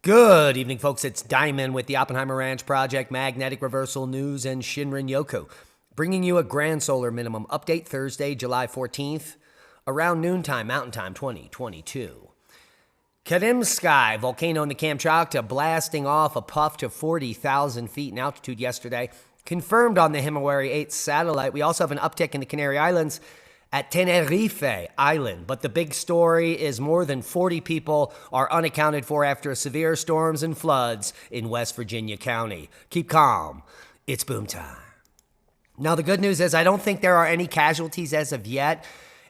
Good evening, folks. It's Diamond with the Oppenheimer Ranch Project, Magnetic Reversal News, and Shinrin Yoku, bringing you a grand solar minimum update Thursday, July 14th, around noontime, Mountain Time 2022. Karymsky volcano in the Kamchatka blasting off a puff to 40,000 feet in altitude yesterday, confirmed on the Himawari 8 satellite. We also have an uptick in the Canary Islands at Tenerife Island. But the big story is more than 40 people are unaccounted for after severe storms and floods in West Virginia County. Keep calm. It's boom time. Now, the good news is I don't think there are any casualties as of yet.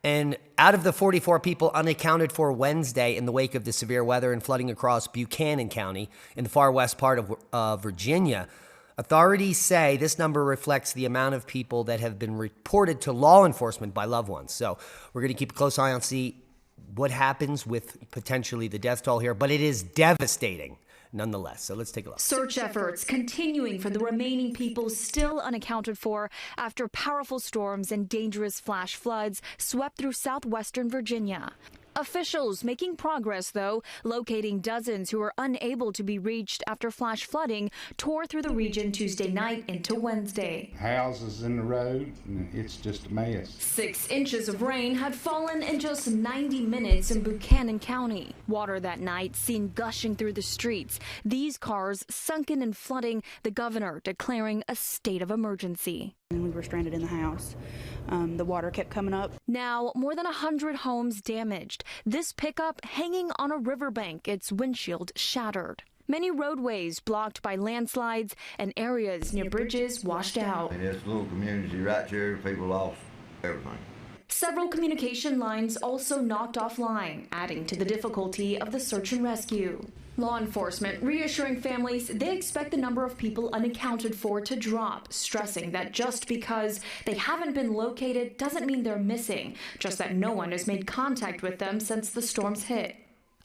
And out of the 44 people unaccounted for Wednesday in the wake of the severe weather and flooding across Buchanan County in the far west part of Virginia, authorities say this number reflects the amount of people that have been reported to law enforcement by loved ones. So we're going to keep a close eye on see what happens with potentially the death toll here, but it is devastating nonetheless. So let's take a look. Search efforts continuing for the remaining people still unaccounted for after powerful storms and dangerous flash floods swept through southwestern Virginia. Officials making progress, though, locating dozens who were unable to be reached after flash flooding tore through the region Tuesday night into Wednesday. Houses in the road, and it's just a mess. 6 inches of rain had fallen in just 90 minutes in Buchanan County. Water that night seen gushing through the streets. These cars sunken and flooding, the governor declaring a state of emergency. We were stranded in the house. The water kept coming up. Now, more than 100 homes damaged. This pickup hanging on a riverbank, its windshield shattered. Many roadways blocked by landslides and areas near bridges washed out. In this little community right here, people lost everything. Several communication lines also knocked offline, adding to the difficulty of the search and rescue. Law enforcement reassuring families they expect the number of people unaccounted for to drop, stressing that just because they haven't been located doesn't mean they're missing, just that no one has made contact with them since the storms hit.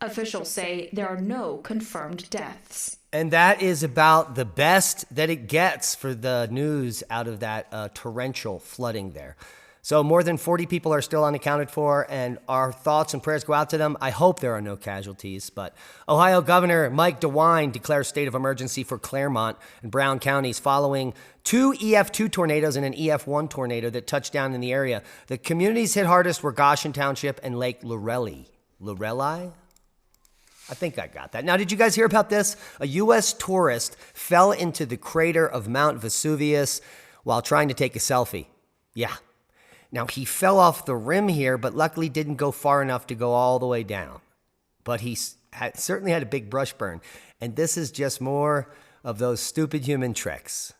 Officials say there are no confirmed deaths. And that is about the best that it gets for the news out of that torrential flooding there. So more than 40 people are still unaccounted for, and our thoughts and prayers go out to them. I hope there are no casualties, but Ohio Governor Mike DeWine declares state of emergency for Claremont and Brown counties following 2 EF2 tornadoes and an EF1 tornado that touched down in the area. The communities hit hardest were Goshen Township and Lake Lorelei. Lorelei? I think I got that. Now, did you guys hear about this? A U.S. tourist fell into the crater of Mount Vesuvius while trying to take a selfie. Yeah. Now, he fell off the rim here, but luckily didn't go far enough to go all the way down. But he certainly had a big brush burn. And this is just more of those stupid human tricks.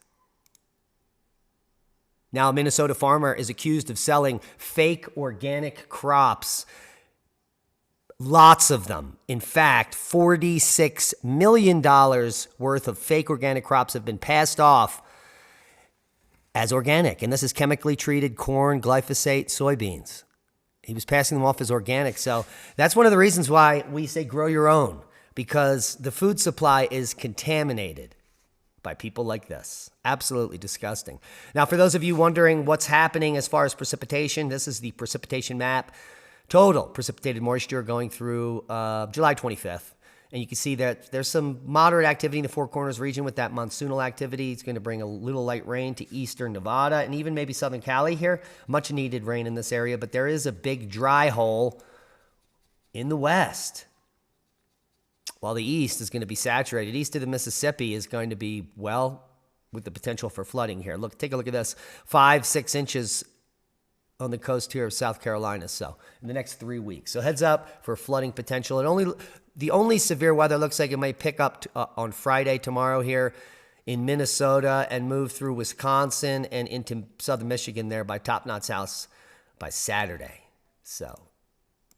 Now, a Minnesota farmer is accused of selling fake organic crops. Lots of them. In fact, $46 million worth of fake organic crops have been passed off as organic, and this is chemically treated corn, glyphosate, soybeans. He was passing them off as organic, so that's one of the reasons why we say grow your own, because the food supply is contaminated by people like this. Absolutely disgusting. Now, for those of you wondering what's happening as far as precipitation, this is the precipitation map. Total precipitated moisture going through July 25th. And you can see that there's some moderate activity in the Four Corners region with that monsoonal activity. It's going to bring a little light rain to eastern Nevada and even maybe southern Cali here. Much needed rain in this area, but there is a big dry hole in the west. While the east is going to be saturated. East of the Mississippi is going to be, well, with the potential for flooding here. Look, take a look at this. 5-6 inches on the coast here of South Carolina. So in the next 3 weeks. So heads up for flooding potential. The only severe weather looks like it might pick up on Friday, tomorrow here in Minnesota and move through Wisconsin and into southern Michigan there by Top Knot's house by Saturday. So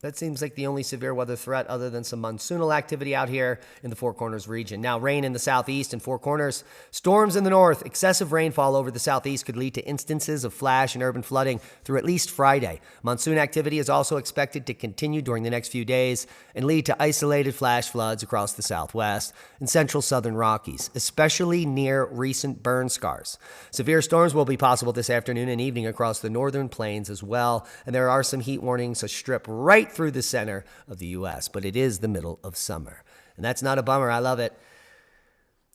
that seems like the only severe weather threat other than some monsoonal activity out here in the Four Corners region. Now, rain in the southeast and Four Corners, storms in the north. Excessive rainfall over the southeast could lead to instances of flash and urban flooding through at least Friday. Monsoon activity is also expected to continue during the next few days and lead to isolated flash floods across the southwest and central southern Rockies, especially near recent burn scars. Severe storms will be possible this afternoon and evening across the northern plains as well, and there are some heat warnings, a strip right through the center of the U.S., but it is the middle of summer. And that's not a bummer. I love it.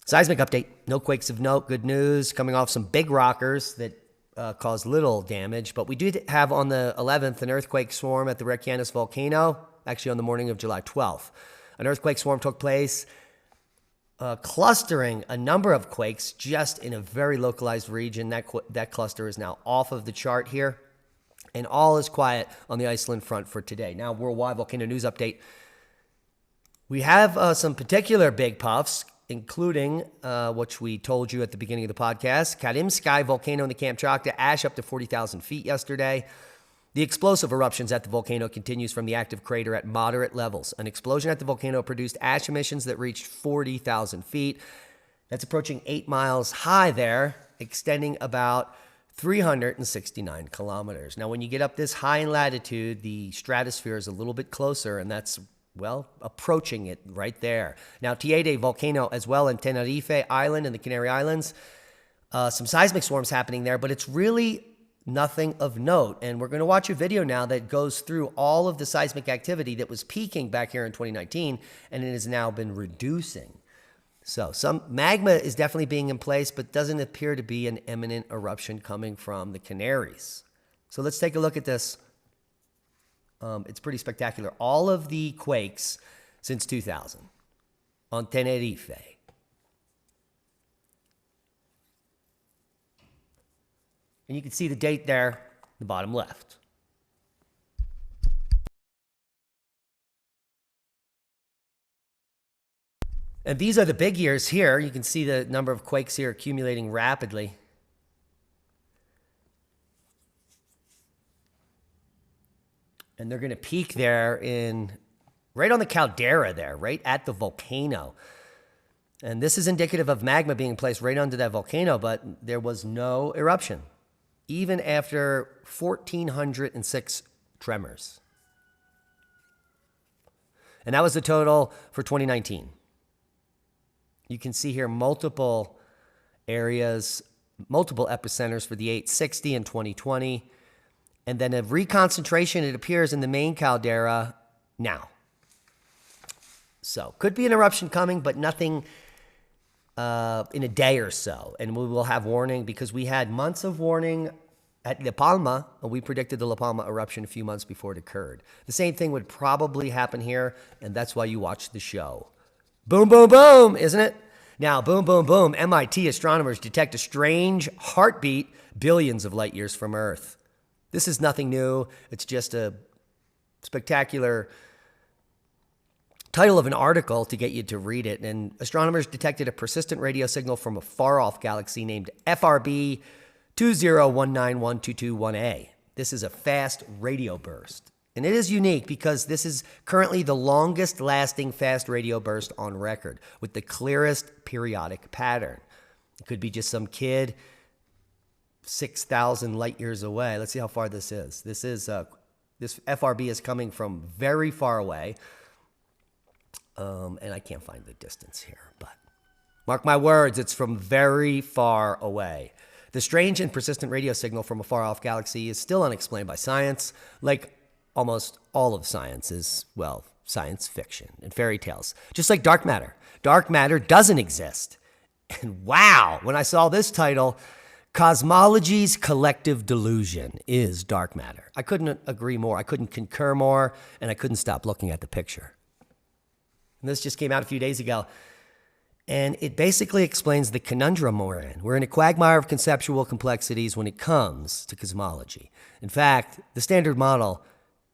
Seismic update. No quakes of note. Good news. Coming off some big rockers that caused little damage. But we do have on the 11th an earthquake swarm at the Reykjanes volcano, actually on the morning of July 12th. An earthquake swarm took place, clustering a number of quakes just in a very localized region. That cluster is now off of the chart here. And all is quiet on the Iceland front for today. Now, worldwide volcano news update. We have some particular big puffs, including which we told you at the beginning of the podcast. Karymsky volcano in the Kamchatka, ash up to 40,000 feet yesterday. The explosive eruptions at the volcano continues from the active crater at moderate levels. An explosion at the volcano produced ash emissions that reached 40,000 feet. That's approaching 8 miles high there, extending about 369 kilometers. Now, when you get up this high in latitude, the stratosphere is a little bit closer, and that's, well, approaching it right there. Now, Teide volcano as well in Tenerife Island in the Canary Islands. Some seismic swarms happening there, but it's really nothing of note. And we're going to watch a video now that goes through all of the seismic activity that was peaking back here in 2019, and it has now been reducing. So some magma is definitely being in place, but doesn't appear to be an imminent eruption coming from the Canaries. So let's take a look at this. It's pretty spectacular. All of the quakes since 2000 on Tenerife. And you can see the date there, the bottom left. And these are the big years here. You can see the number of quakes here accumulating rapidly. And they're going to peak there right on the caldera there, right at the volcano. And this is indicative of magma being placed right under that volcano, but there was no eruption, even after 1,406 tremors. And that was the total for 2019. You can see here multiple areas, multiple epicenters for the 860 in 2020. And then a reconcentration, it appears, in the main caldera now. So, could be an eruption coming, but nothing in a day or so. And we will have warning because we had months of warning at La Palma, and we predicted the La Palma eruption a few months before it occurred. The same thing would probably happen here, and that's why you watch the show. Boom, boom, boom, isn't it? Now, boom, boom, boom, MIT astronomers detect a strange heartbeat billions of light years from Earth. This is nothing new. It's just a spectacular title of an article to get you to read it. And astronomers detected a persistent radio signal from a far-off galaxy named FRB 201912221A. This is a fast radio burst. And it is unique because this is currently the longest lasting fast radio burst on record with the clearest periodic pattern. It could be just some kid 6,000 light years away. Let's see how far this is. This FRB is coming from very far away. And I can't find the distance here, but mark my words, it's from very far away. The strange and persistent radio signal from a far-off galaxy is still unexplained by science, like almost all of science is, well, science fiction and fairy tales. Just like dark matter. Dark matter doesn't exist. And wow, when I saw this title, Cosmology's Collective Delusion is dark matter. I couldn't agree more. I couldn't concur more, and I couldn't stop looking at the picture. And this just came out a few days ago. And it basically explains the conundrum we're in. We're in a quagmire of conceptual complexities when it comes to cosmology. In fact, the standard model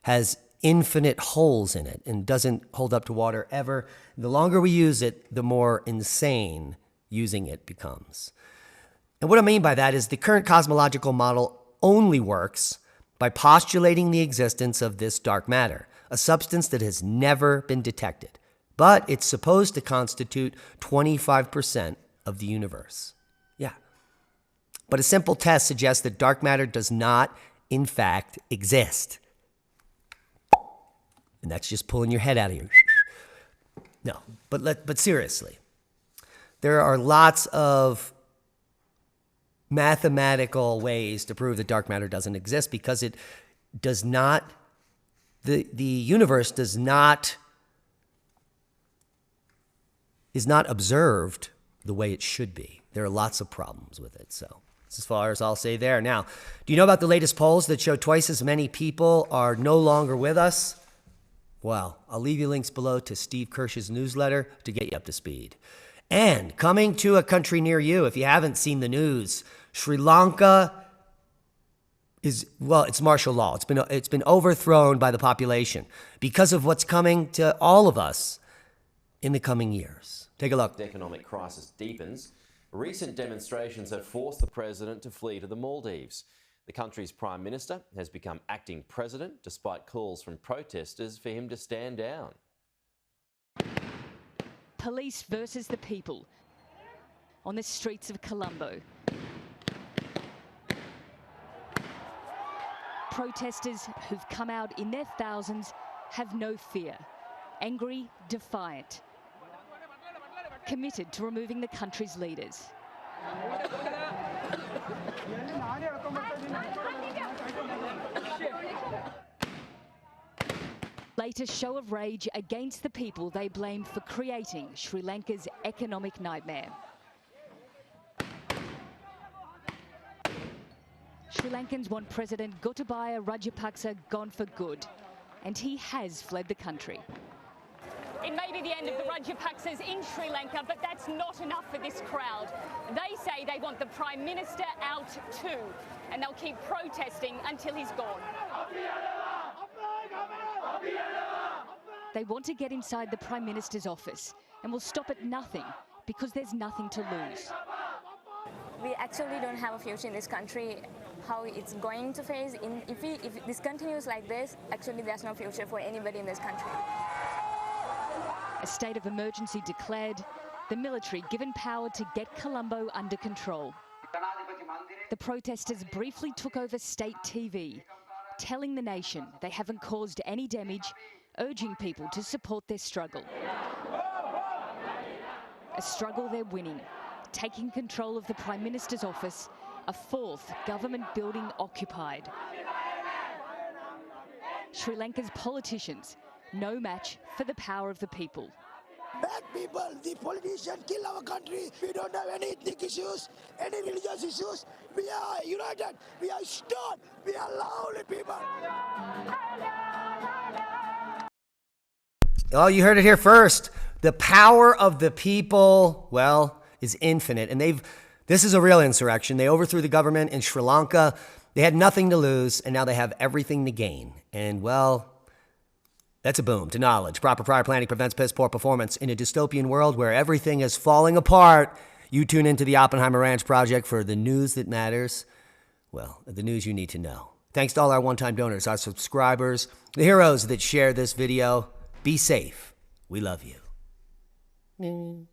has infinite holes in it and doesn't hold up to water ever. The longer we use it, the more insane using it becomes. And what I mean by that is the current cosmological model only works by postulating the existence of this dark matter, a substance that has never been detected. But it's supposed to constitute 25% of the universe. Yeah. But a simple test suggests that dark matter does not, in fact, exist. And that's just pulling your head out of here. No, but seriously, there are lots of mathematical ways to prove that dark matter doesn't exist because it does not, the universe does not is not observed the way it should be. There are lots of problems with it. So that's as far as I'll say there. Now, do you know about the latest polls that show twice as many people are no longer with us? Well, I'll leave you links below to Steve Kirsch's newsletter to get you up to speed. And coming to a country near you, if you haven't seen the news, Sri Lanka it's martial law. It's been overthrown by the population because of what's coming to all of us in the coming years. Take a look. The economic crisis deepens. Recent demonstrations have forced the president to flee to the Maldives. The country's prime minister has become acting president despite calls from protesters for him to stand down. Police versus the people on the streets of Colombo. Protesters who've come out in their thousands have no fear. Angry, defiant. Committed to removing the country's leaders. Latest show of rage against the people they blame for creating Sri Lanka's economic nightmare. Sri Lankans want President Gotabaya Rajapaksa gone for good, and he has fled the country. It may be the end of the Rajapaksas in Sri Lanka, but that's not enough for this crowd. They say they want the Prime Minister out too, and they'll keep protesting until he's gone. They want to get inside the Prime Minister's office and will stop at nothing because there's nothing to lose. We actually don't have a future in this country. How it's going to phase in, if this continues like this, actually there's no future for anybody in this country. A state of emergency declared, the military given power to get Colombo under control. The protesters briefly took over state TV, telling the nation they haven't caused any damage, urging people to support their struggle. A struggle they're winning, taking control of the Prime Minister's office, a fourth government building occupied. Sri Lanka's politicians, no match for the power of the people. Bad people, the politicians kill our country. We don't have any ethnic issues, any religious issues. We are united, we are strong, we are lovely people. Oh, you heard it here first. The power of the people, well, is infinite. And this is a real insurrection. They overthrew the government in Sri Lanka. They had nothing to lose, and now they have everything to gain. And, well, that's a boom to knowledge. Proper prior planning prevents piss poor performance. In a dystopian world where everything is falling apart, you tune into the Oppenheimer Ranch Project for the news that matters. Well, the news you need to know. Thanks to all our one-time donors, our subscribers, the heroes that share this video. Be safe. We love you.